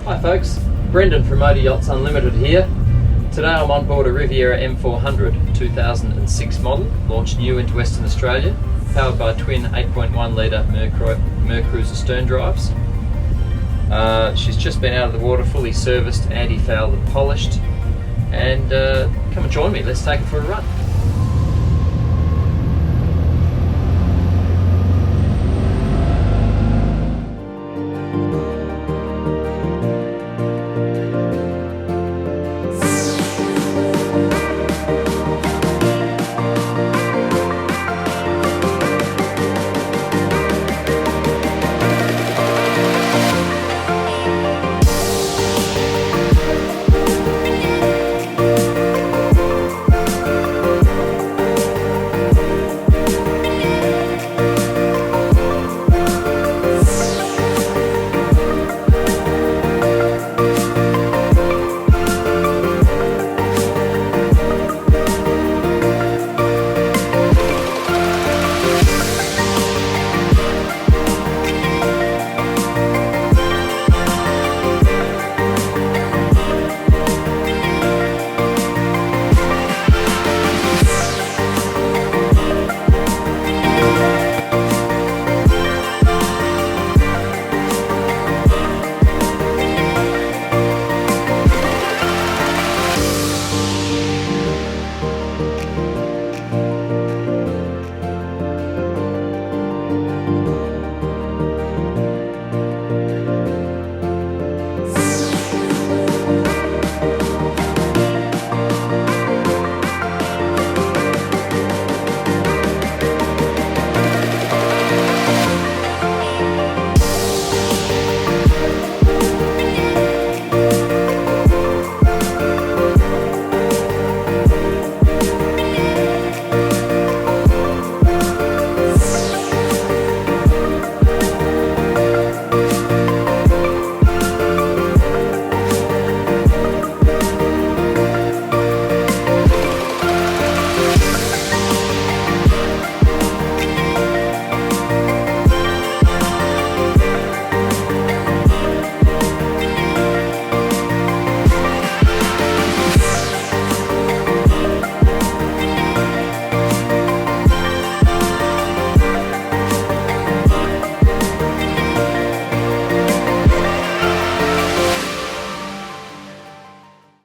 Hi folks, Brendan from Motoryachts Unlimited here. Today I'm on board a Riviera M400 2006 model, launched new into Western Australia, powered by twin 8.1 litre Mercruiser stern drives. She's just been out of the water, fully serviced, anti-fouled and polished, and come and join me, let's take it for a run.